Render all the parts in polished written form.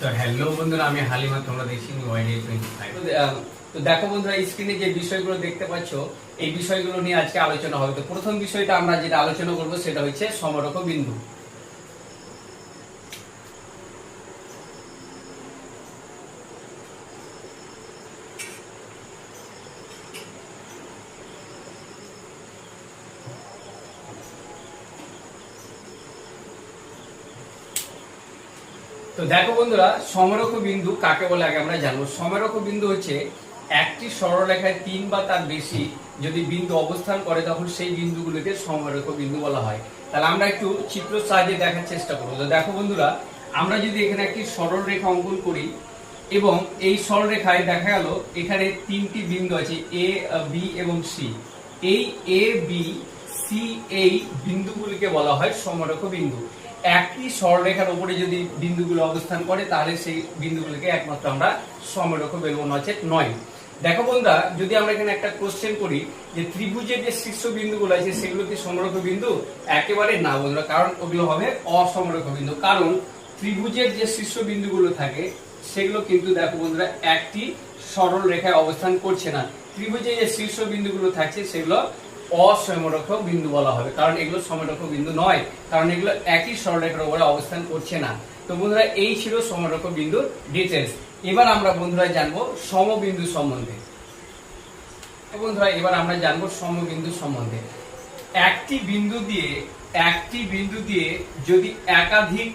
তো হ্যালো বন্ধুরা, আমি হালিমা, তোমরা দেখছি ওয়াইডি25। তো দেখো বন্ধুরা, স্ক্রিনে যে বিষয়গুলো দেখতে পাচ্ছ, এই বিষয়গুলো নিয়ে আজকে আলোচনা হবে। তো প্রথম বিষয়টা আমরা যেটা আলোচনা করব সেটা হচ্ছে সমরক বিন্দু। তো দেখো বন্ধুরা, সমরক বিন্দু কাকে বলে আগে আমরা জানবো। সমরক বিন্দু হচ্ছে একটি সরলরেখায় তিন বা তার বেশি যদি বিন্দু অবস্থান করে তখন সেই বিন্দুগুলোকে সমরক বিন্দু বলা হয়। তাহলে আমরা একটু চিত্র সাহায্যে দেখার চেষ্টা করবো। তো দেখো বন্ধুরা, আমরা যদি এখানে একটি সরল রেখা অঙ্কন করি এবং এই সরলরেখায় দেখা গেল এখানে তিনটি বিন্দু আছে, এ, বি এবং সি। এই এ, বি, সি এই বিন্দুগুলিকে বলা হয় সমরক বিন্দু। একই সরলরেখার উপরে যদি বিন্দুগুলো অবস্থান করে তাহলে সেই বিন্দুগুলোকে একমাত্র আমরা সমরক বলবো, নচেত নয়। দেখো বন্ধুরা, যদি আমরা এখানে একটা কোশ্চেন করি যে ত্রিভুজের যে শীর্ষ বিন্দুগুলো আছে সেগুলো কি সমরক বিন্দু? একেবারে না বন্ধুরা, কারণ ওগুলো হবে অসমরক বিন্দু। কারণ ত্রিভুজের যে শীর্ষ বিন্দুগুলো থাকে সেগুলো কিন্তু দেখো বন্ধুরা একটি সরল রেখায় অবস্থান করছে না। ত্রিভুজের যে শীর্ষ বিন্দুগুলো থাকছে সেগুলো অসমরক বিন্দু বলা হবে, কারণ এগুলো সমরক বিন্দু নয়, কারণ এগুলো একই সরলরেখার উপরে অবস্থান করছে না। তো বন্ধুরা, এই ছিল সমরক বিন্দুর ডিটেলস। এবার আমরা বন্ধুরা জানবো সমবিন্দু সম্বন্ধে। বন্ধুরা, এবার আমরা জানবো সমবিন্দু সম্বন্ধে। একটি বিন্দু দিয়ে যদি একাধিক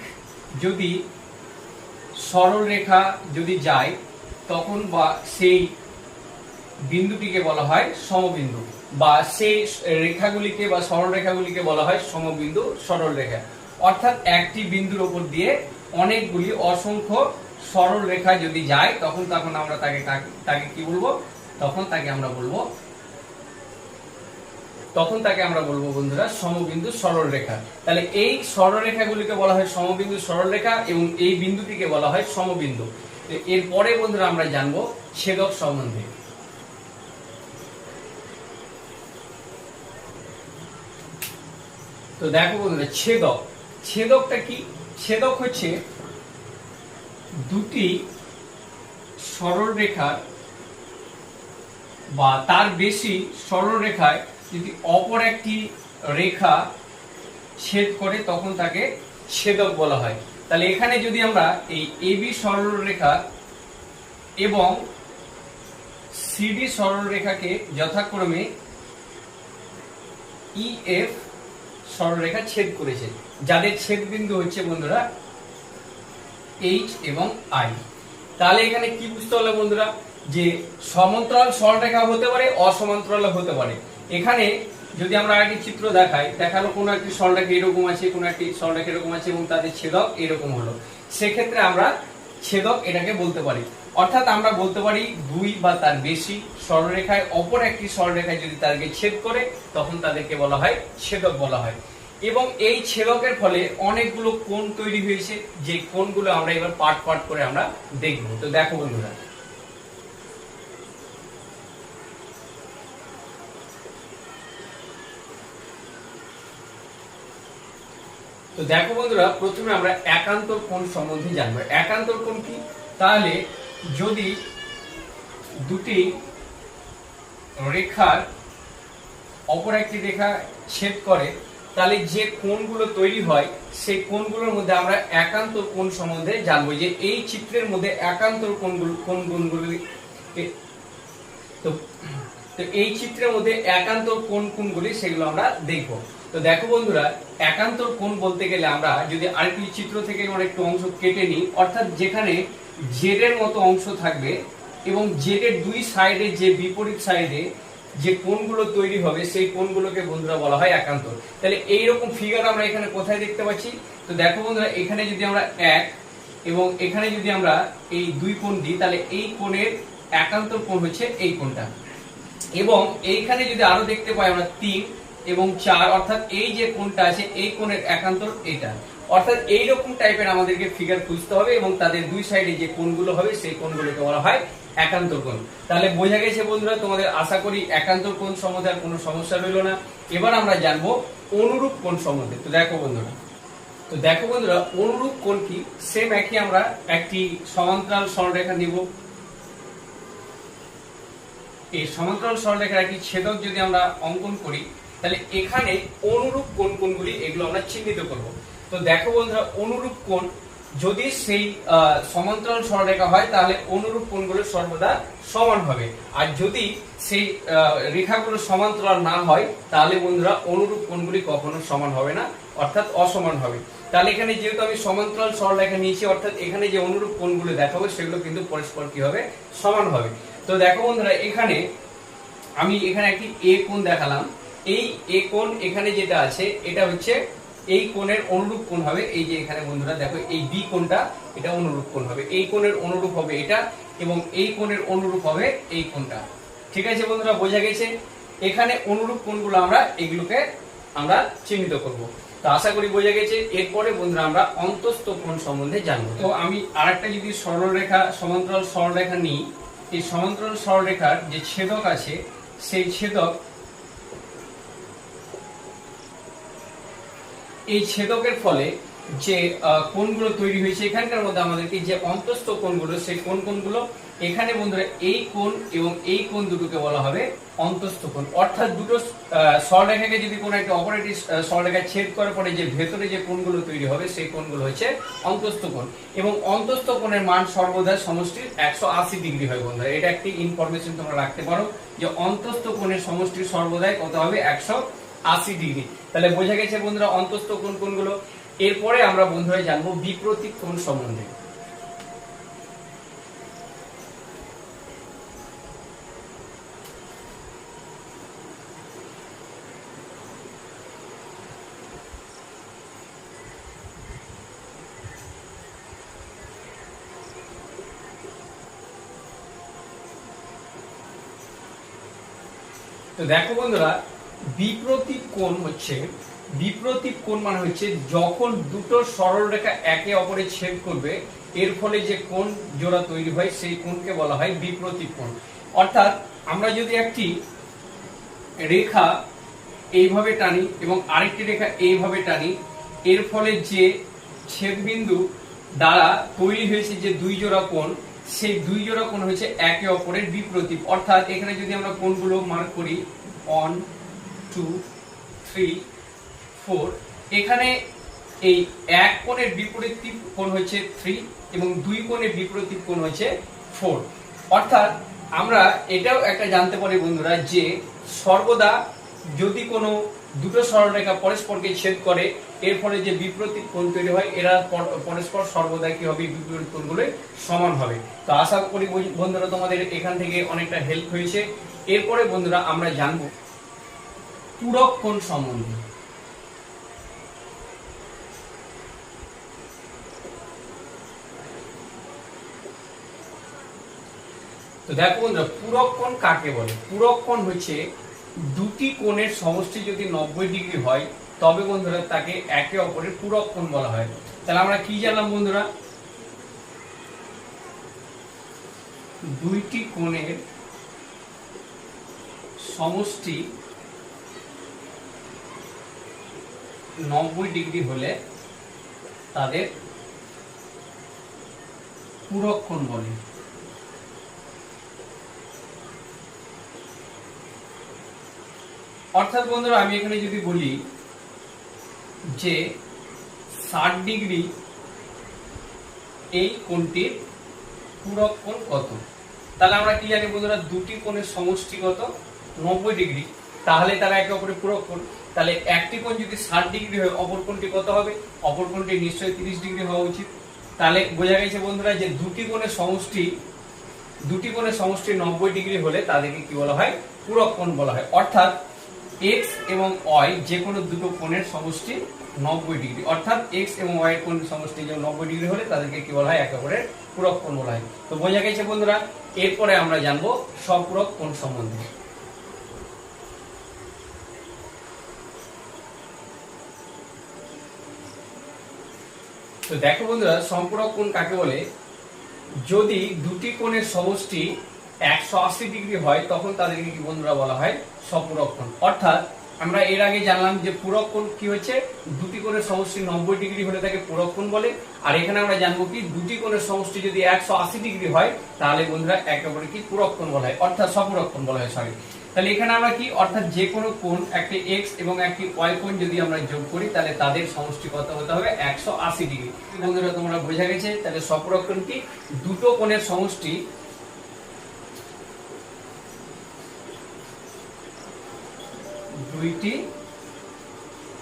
সরল রেখা যদি যায় তখন বা সেই বিন্দুটিকে বলা হয় সমবিন্দু, বা সেই রেখাগুলিকে বা সরল রেখাগুলিকে বলা হয় সমবিন্দু সরল রেখা। অর্থাৎ একটি বিন্দুর উপর দিয়ে অনেকগুলি অসংখ্য সরল রেখা যদি যায় তখন আমরা তাকে কি বলবো? তখন তাকে আমরা বলবো বন্ধুরা সমবিন্দু সরল রেখা। তাহলে এই সরল রেখাগুলিকে বলা হয় সমবিন্দু সরল রেখা এবং এই বিন্দুটিকে বলা হয় সমবিন্দু। এরপরে বন্ধুরা আমরা জানবো ছেদক সম্বন্ধে। তো দেখো বন্ধুরা, ছেদকটা কি? ছেদক হচ্ছে দুটি সরল রেখার বা তার বেশি সরল রেখায় যদি অপর একটি রেখা ছেদ করে তখন তাকে ছেদক বলা হয়। তাহলে এখানে যদি আমরা এই এবি সরল রেখা এবং সিডি সরল রেখাকে যথাক্রমে ইএফ সরলরেখা ছেদ করেছে, যাদের ছেদ বিন্দু হচ্ছে বন্ধুরা এইচ এবং আই। তাহলে এখানে কি বুঝতে হলো বন্ধুরা, যে সমান্তরাল সরলরেখা হতে পারে, অসমান্তরাল হতে পারে। এখানে যদি আমরা আরেকটি চিত্র দেখালো কোনো একটি সরলরেখা এরকম আছে, কোনো একটি সরলরেখা এরকম আছে এবং তাদের ছেদক এরকম হলো, সেক্ষেত্রে আমরা ছেদক এটাকে বলতে পারি। অর্থাৎ আমরা বলতে পারি দুই বা তার বেশি সরলরেখায় অপর একটি সরলরেখায় যদি তাদেরকে ছেদ করে তখন তাদেরকে বলা হয় ছেদক বলা হয়। এবং এই ছেদকের ফলে অনেকগুলো কোণ তৈরি হয়েছে, যে কোণগুলো আমরা এবার পার্ট করে আমরা দেখব। তো দেখো বন্ধুরা, প্রথমে আমরা একান্তর কোণ সম্বন্ধে জানবো। একান্তর কোণ কি? তাহলে যদি দুটি রেখার অপর একটি রেখা ছেদ করে তাহলে যে কোণগুলো তৈরি হয় সেই কোণগুলোর মধ্যে আমরা একান্তর কোণ সম্বন্ধে জানবো, যে এই চিত্রের মধ্যে একান্তর কোণগুলি তো এই চিত্রের মধ্যে একান্তর কোণগুলি সেগুলো আমরা দেখব। তো দেখো বন্ধুরা, একান্তর কোণ বলতে গেলে আমরা যদি আরেকটি চিত্র থেকে আমরা একটু অংশ কেটে নিই, অর্থাৎ যেখানে জেড এর মতো অংশ থাকবে এবং জেড এর দুই সাইডে যে বিপরীত সাইডে যে কোণগুলো তৈরি হবে সেই কোণগুলোকে বন্ধুরা বলা হয় একান্তর। তাহলে এইরকম ফিগার আমরা এখানে কোথায় দেখতে পাচ্ছি? তো দেখো বন্ধুরা, এখানে যদি আমরা এক এবং এখানে যদি আমরা এই দুই কোণ দিই তাহলে এই কোণের একান্তর কোণ হচ্ছে এই কোণটা। এবং এইখানে যদি আরো দেখতে পাই আমরা তিন এবং চার, অর্থাৎ এই যে কোণটা আছে এই কোণের একান্তর এটা। অর্থাৎ এইরকম টাইপের আমাদেরকে ফিগার খুঁজতে হবে এবং তাদের দুই সাইডে যে কোণগুলো হবে সেই কোণগুলোকে বলা হয় একান্তর কোণ। তাহলে বোঝা গেছে বন্ধুরা, তোমাদের আশা করি একান্তর কোণ সম্বন্ধে আর কোনো সমস্যা রইল না। এবার আমরা জানবো অনুরূপ কোণ সম্বন্ধে। তো দেখো বন্ধুরা, তো দেখো বন্ধুরা, অনুরূপ কোণ কি? সেম একই, আমরা একটি সমান্তরাল সরলরেখা নিব। এই সমান্তরাল সরলরেখার একটি ছেদক যদি আমরা অঙ্কন করি, তাহলে এখানে অনুরূপ কোণ কোনগুলি এগুলো আমরা চিহ্নিত করব। তো দেখো বন্ধুরা, অনুরূপ কোণ যদি সেই সমান্তরাল সরলরেখা হয় তাহলে অনুরূপ কোণগুলো সর্বদা সমান হবে, আর যদি সেই রেখাগুলো সমান্তরাল না হয় তাহলে বন্ধুরা অনুরূপ কোণগুলি কখনো সমান হবে না, অর্থাৎ অসমান হবে। তাহলে এখানে যেহেতু আমি সমান্তরাল সরলরেখা নিয়েছি, অর্থাৎ এখানে যে অনুরূপ কোণগুলো দেখাবো সেগুলো কিন্তু পরস্পর কি হবে? সমান হবে। তো দেখো বন্ধুরা, এখানে আমি একটি এ কোণ দেখালাম। এই এ কোণ এখানে যেটা আছে এটা হচ্ছে এই কোণের অনুরূপ কোণ হবে। এই যে এখানে বন্ধুরা দেখো, এই বি কোণটা এটা অনুরূপ কোণ হবে, এই কোণের অনুরূপ হবে এটা, এবং এই কোণের অনুরূপ হবে এই কোণটা। ঠিক আছে বন্ধুরা, বোঝা গেছে? এখানে অনুরূপ কোণগুলো এগুলোকে আমরা চিহ্নিত করব। তো আশা করি বোঝা গেছে। এরপরে বন্ধুরা আমরা অন্তস্থ কোণ সম্বন্ধে জানবো। তো আমি আরেকটা যদি সরলরেখা, সমান্তরাল সরলরেখা নিই, এই সমান্তরাল সরলরেখার যে ছেদক আছে সেই ছেদক, এই ছেদকের ফলে যে কোণগুলো তৈরি হয়েছে এখানকার মধ্যে আমাদেরকে যে অন্তস্থ কোণগুলো, সেই কোণগুলো এখানে বন্ধুরা এই কোণ এবং এই কোণ দুটোকে বলা হবে অন্তস্থ কোণ। অর্থাৎ দুটো সরলরেখাকে যদি কোনো একটা অপর একটি সরলরেখা ছেদ করার পরে যে ভেতরে যে কোণগুলো তৈরি হবে সেই কোণগুলো হচ্ছে অন্তস্থ কোণ। এবং অন্তস্থ কোণের মান সর্বদা সমষ্টির 180 ডিগ্রি হয় বন্ধুরা। এটা একটি ইনফরমেশন তোমরা রাখতে পারো যে অন্তস্থ কোণের সমষ্টি সর্বদাই কত হবে? 180 ডিগ্রি। তাহলে বোঝা গেছে বন্ধুরা অন্তস্থ কোণ কোনগুলো। এরপরে আমরা বন্ধুরা জানবো বিপ্রতীক কোণ সম্বন্ধে। তো দেখো বন্ধুরা, বিপ্রতীক কোণ মানে হচ্ছে যখন দুটো সরলরেখা একে অপরের ছেদ করবে, এর ফলে যে কোণ জোড়া তৈরি হয় সেই কোণকে বলা হয় বিপ্রতীক কোণ। অর্থাৎ আমরা যদি একটি রেখা এইভাবে টানি এবং আরেকটি রেখা এইভাবে টানি, এর ফলে যে ছেদবিন্দু দ্বারা তৈরি হয়েছে যে দুই জোড়া কোণ, সেই দুই জোড়া কোণ হচ্ছে একে অপরের বিপ্রতীক। অর্থাৎ এখানে যদি আমরা কোণগুলো মার্ক করি 1 2 3 4, এখানে এই এক কোণের বিপরীত কোণ হচ্ছে 3 এবং দুই কোণের বিপরীত কোণ হচ্ছে 4। অর্থাৎ আমরা এটাও একটা জানতে পারি বন্ধুরা যে সর্বদা যদি কোনো দুটো সরলরেখা পরস্পরকে ছেদ করে, এর ফলে যে বিপরীত কোণ তৈরি হয়, এরা পরস্পর সর্বদা কি হবে? বিপরীত কোণগুলো সমান হবে। তো আশা করি বন্ধুরা তোমাদের এখান থেকে অনেকটা হেল্প হয়েছে। এরপরে বন্ধুরা আমরা জানবো পূরক কোণ সম্বন্ধে। তো দেখো বন্ধুরা, পূরক কোণ কাকে বলে? পূরক কোণ হচ্ছে দুটি কোণের সমষ্টি যদি 90 ডিগ্রি হয় তবে বন্ধুরা তাকে একে অপরের পূরক কোণ বলা হয়। তাহলে আমরা কি জানলাম বন্ধুরা? দুইটি কোণের সমষ্টি 90 ডিগ্রি হলে তাদের পূরক কোণ বলে। অর্থাৎ বন্ধুরা আমি এখানে যদি বলি যে 60 ডিগ্রি এই কোণটির পূরক কোণ কত, তাহলে আমরা কি জানি বন্ধুরা? দুটি কোণের সমষ্টি কত? 90 ডিগ্রি, তাহলে তারা একে অপরের পূরক কোণ। তাহলে একটি কোণ যদি 60 ডিগ্রি হয়, অপর কোণটি কত হবে? অপর কোণটি নিশ্চয়ই 30 ডিগ্রি হওয়া উচিত। তাহলে বোঝা গেছে বন্ধুরা যে দুটি কোণের সমষ্টি 90 ডিগ্রি হলে তাদেরকে কি বলা হয়? পূরক কোণ বলা হয়। অর্থাৎ x এবং y যে কোনো দুটো কোণের সমষ্টি 90 ডিগ্রি, অর্থাৎ x এবং y এর কোণের সমষ্টি যে 90 ডিগ্রি হলে তাদেরকে কি বলা হয়? একে অপরের পূরক কোণ বলা হয়। তো বোঝা গেছে বন্ধুরা। এরপরে আমরা জানবো সম্পূরক কোণ সম্বন্ধে। তো দেখো বন্ধুরা, সম্পূরক কোণ কাকে বলে? যদি দুটি কোণের সমষ্টি 180 ডিগ্রি হয় তখন তাদেরকে কি বন্ধুরা বলা হয়? সম্পূরক কোণ। অর্থাৎ আমরা এর আগে জানলাম যে পূরক কোণ কি হচ্ছে, দুটি কোণের সমষ্টি 90 ডিগ্রি হলে তাকে পূরক কোণ বলে। আর এখানে আমরা জানবো কি দুটি কোণের সমষ্টি যদি 180 ডিগ্রি হয় তাহলে বন্ধুরা একেবারে কি পূরক কোণ বলা হয়, অর্থাৎ সপূরক কোণ বলা হয়, সরি। তাহলে এখানে আমরা কি, অর্থাৎ যে কোনো কোণ একটি x এবং একটি y কোণ যদি আমরা যোগ করি তাহলে তাদের সমষ্টি কত হতে হবে, 180 ডিগ্রি। বন্ধুরা তোমরা বোঝা গেছে। তাহলে সপূরক কোণ কি, দুটো কোণের সমষ্টি দুইটি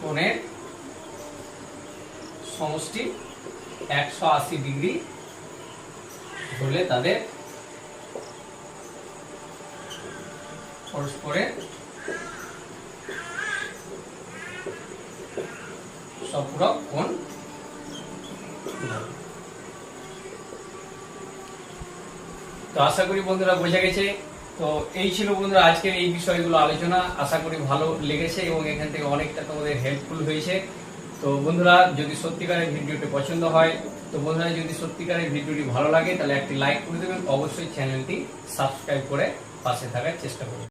কোণের সমষ্টি 180 ডিগ্রি হলে তাদের পরস্পরের সপূরক কোণ। তো আশা করি বন্ধুরা বোঝা গেছে। তো এই ছিল বন্ধুরা আজকের এই বিষয়গুলো আলোচনা। আশা করি ভালো লেগেছে এবং এখান থেকে অনেকটা তোমাদের হেল্পফুল হয়েছে। তো বন্ধুরা যদি সত্যিকারের ভিডিওটি পছন্দ হয়, তো বন্ধুরা যদি সত্যিকারের ভিডিওটি ভালো লাগে তাহলে একটি লাইক করে দেবেন, অবশ্যই চ্যানেলটি সাবস্ক্রাইব করে পাশে থাকার চেষ্টা করবেন।